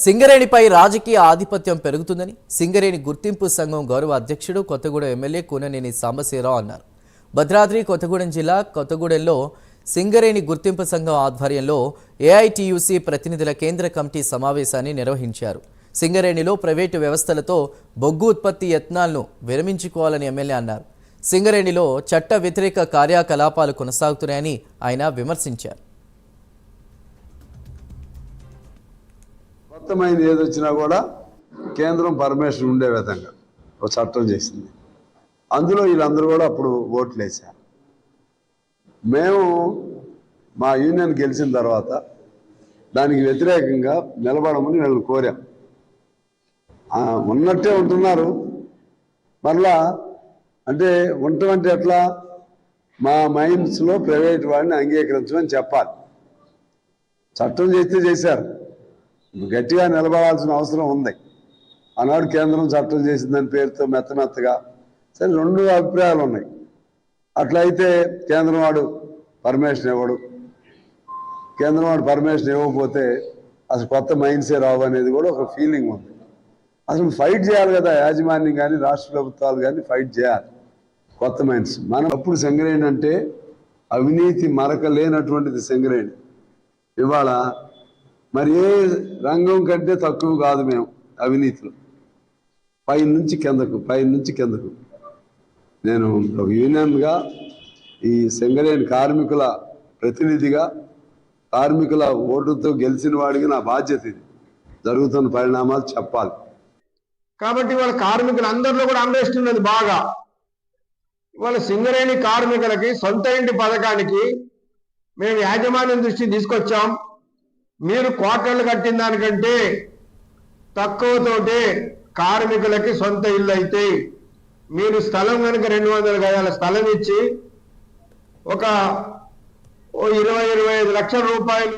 సింగరేణిపై రాజకీయ ఆధిపత్యం పెరుగుతుందని సింగరేణి గుర్తింపు సంఘం గౌరవ అధ్యక్షుడు కొత్తగూడెం ఎమ్మెల్యే కూననేని సాంబశివరావు అన్నారు. భద్రాద్రి కొత్తగూడెం జిల్లా కొత్తగూడెంలో సింగరేణి గుర్తింపు సంఘం ఆధ్వర్యంలో ఏఐటీయూసీ ప్రతినిధుల కేంద్ర కమిటీ సమావేశాన్ని నిర్వహించారు. సింగరేణిలో ప్రైవేటు వ్యవస్థలతో బొగ్గు ఉత్పత్తి యత్నాలను విరమించుకోవాలని ఎమ్మెల్యే అన్నారు. సింగరేణిలో చట్ట వ్యతిరేక కార్యకలాపాలు కొనసాగుతున్నాయని ఆయన విమర్శించారు. కొత్తమైన ఏదొచ్చినా కూడా కేంద్రం పర్మిషన్ ఉండే విధంగా ఒక చట్టం చేసింది. అందులో వీళ్ళందరూ కూడా అప్పుడు ఓట్లు వేశారు. మేము మా యూనియన్ గెలిచిన తర్వాత దానికి వ్యతిరేకంగా నిలబడమని వీళ్ళని కోరాం. ఉన్నట్టే ఉంటున్నారు. మరలా అంటే ఉండటం ఎట్లా, మా మైండ్స్లో ప్రైవేట్ వాడిని అంగీకరించమని చెప్పాలి. చట్టం చేస్తే చేశారు, గట్టిగా నిలబడాల్సిన అవసరం ఉంది. ఆనాడు కేంద్రం చట్టం చేసిందని పేరుతో మెత్తగా సరే రెండు అభిప్రాయాలు ఉన్నాయి. అట్లయితే కేంద్రం వాడు పర్మిషన్ ఇవ్వడు, కేంద్రం వాడు పర్మిషన్ ఇవ్వకపోతే అసలు కొత్త మైండ్సే రావు అనేది కూడా ఒక ఫీలింగ్ ఉంది. అసలు ఫైట్ చేయాలి కదా, యాజమాన్యం కానీ రాష్ట్ర ప్రభుత్వాలు కానీ ఫైట్ చేయాలి కొత్త మైండ్స్. మనం అప్పుడు సింగరేణి అంటే అవినీతి మరక లేనటువంటిది సింగరేణి. ఇవాళ మరి ఏ రంగం కంటే తక్కువ కాదు మేము అవినీతిలో. పై నుంచి కిందకు నేను ఒక యూనియన్గా ఈ సింగరేణి కార్మికుల ప్రతినిధిగా కార్మికుల ఓటుతో గెలిచిన వాడికి నా బాధ్యత ఇది. జరుగుతున్న పరిణామాలు చెప్పాలి. కాబట్టి వాళ్ళ కార్మికులందరిలో కూడా అండర్స్ట్ ఉన్నది బాగా. వాళ్ళ సింగరేణి కార్మికులకి సొంత ఇంటి పథకానికి మేము యాజమాన్యం దృష్టికి తీసుకొచ్చాం. మీరు క్వార్టర్లు కట్టిన దానికంటే తక్కువతోటే కార్మికులకి సొంత ఇల్లు అయితే మీరు స్థలం కనుక 200 గజాల స్థలం ఇచ్చి ఒక 20-25 లక్షల రూపాయలు